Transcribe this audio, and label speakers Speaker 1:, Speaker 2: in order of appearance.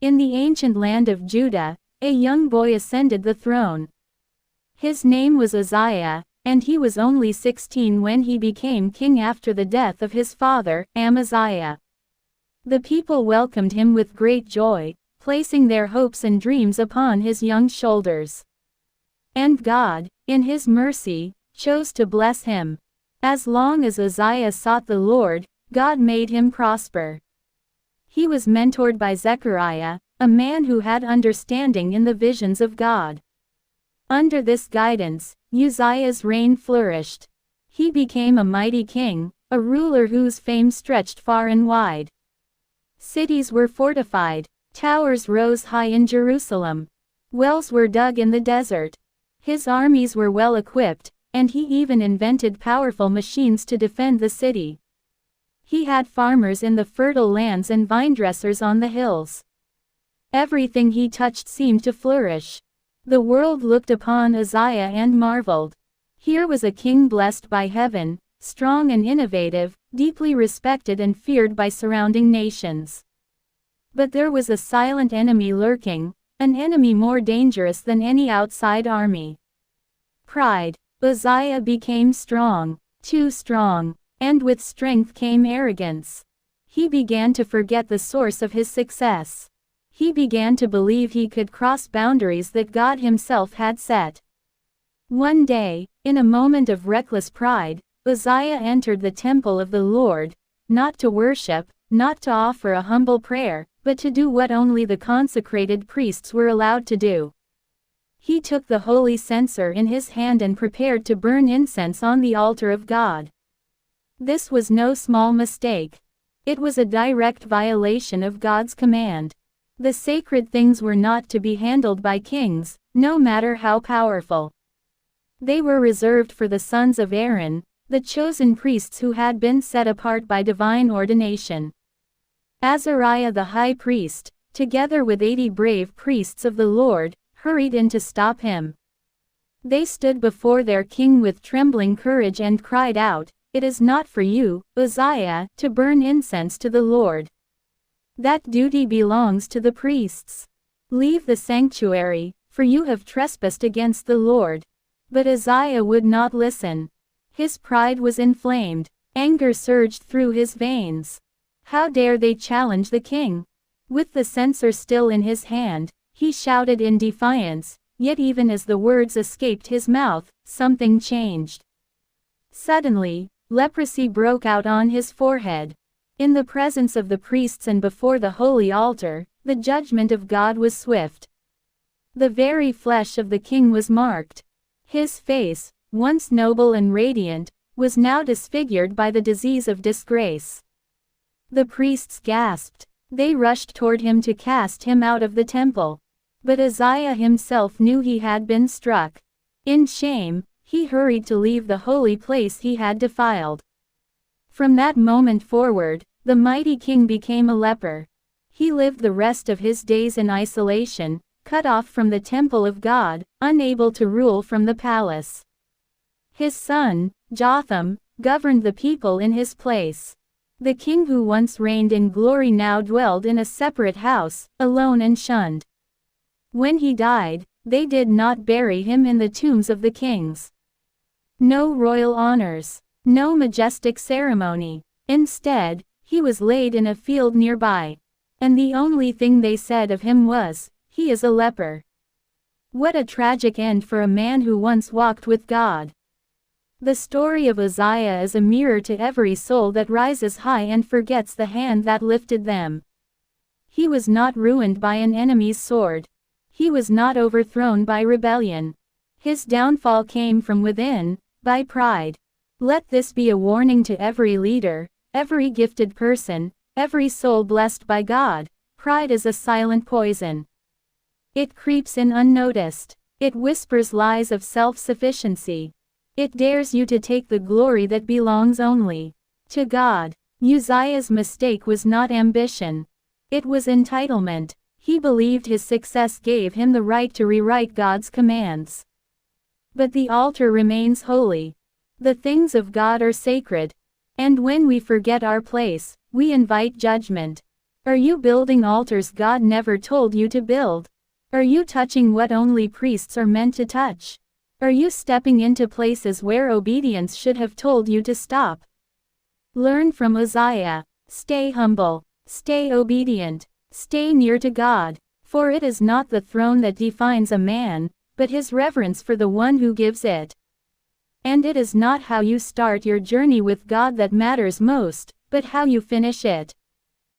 Speaker 1: In the ancient land of Judah, a young boy ascended the throne. His name was Uzziah, and he was only 16 when he became king after the death of his father, Amaziah. The people welcomed him with great joy, placing their hopes and dreams upon his young shoulders. And God, in his mercy, chose to bless him. As long as Uzziah sought the Lord, God made him prosper. He was mentored by Zechariah, a man who had understanding in the visions of God. Under this guidance, Uzziah's reign flourished. He became a mighty king, a ruler whose fame stretched far and wide. Cities were fortified, towers rose high in Jerusalem. Wells were dug in the desert. His armies were well equipped, and he even invented powerful machines to defend the city. He had farmers in the fertile lands and vinedressers on the hills. Everything he touched seemed to flourish. The world looked upon Uzziah and marveled. Here was a king blessed by heaven, strong and innovative, deeply respected and feared by surrounding nations. But there was a silent enemy lurking, an enemy more dangerous than any outside army. Pride. Uzziah became strong, too strong, and with strength came arrogance. He began to forget the source of his success. He began to believe he could cross boundaries that God himself had set. One day, in a moment of reckless pride, Uzziah entered the temple of the Lord, not to worship, not to offer a humble prayer, but to do what only the consecrated priests were allowed to do. He took the holy censer in his hand and prepared to burn incense on the altar of God. This was no small mistake. It was a direct violation of God's command. The sacred things were not to be handled by kings, no matter how powerful. They were reserved for the sons of Aaron, the chosen priests who had been set apart by divine ordination. Azariah the high priest, together with 80 brave priests of the Lord, hurried in to stop him. They stood before their king with trembling courage and cried out, "It is not for you, Uzziah, to burn incense to the Lord. That duty belongs to the priests. Leave the sanctuary, for you have trespassed against the Lord." But Uzziah would not listen. His pride was inflamed. Anger surged through his veins. How dare they challenge the king? With the censer still in his hand, he shouted in defiance, yet even as the words escaped his mouth, something changed. Suddenly, leprosy broke out on his forehead. In the presence of the priests and before the holy altar, the judgment of God was swift. The very flesh of the king was marked. His face, once noble and radiant, was now disfigured by the disease of disgrace. The priests gasped. They rushed toward him to cast him out of the temple. But Uzziah himself knew he had been struck. In shame, he hurried to leave the holy place he had defiled. From that moment forward, the mighty king became a leper. He lived the rest of his days in isolation, cut off from the temple of God, unable to rule from the palace. His son, Jotham, governed the people in his place. The king who once reigned in glory now dwelled in a separate house, alone and shunned. When he died, they did not bury him in the tombs of the kings. No royal honors, no majestic ceremony. Instead, he was laid in a field nearby. And the only thing they said of him was, "He is a leper." What a tragic end for a man who once walked with God. The story of Uzziah is a mirror to every soul that rises high and forgets the hand that lifted them. He was not ruined by an enemy's sword. He was not overthrown by rebellion. His downfall came from within, by pride. Let this be a warning to every leader, every gifted person, every soul blessed by God. Pride is a silent poison. It creeps in unnoticed. It whispers lies of self-sufficiency. It dares you to take the glory that belongs only to God. Uzziah's mistake was not ambition. It was entitlement. He believed his success gave him the right to rewrite God's commands. But the altar remains holy. The things of God are sacred. And when we forget our place, we invite judgment. Are you building altars God never told you to build? Are you touching what only priests are meant to touch? Are you stepping into places where obedience should have told you to stop? Learn from Uzziah. Stay humble. Stay obedient. Stay near to God. For it is not the throne that defines a man, but his reverence for the one who gives it. And it is not how you start your journey with God that matters most, but how you finish it.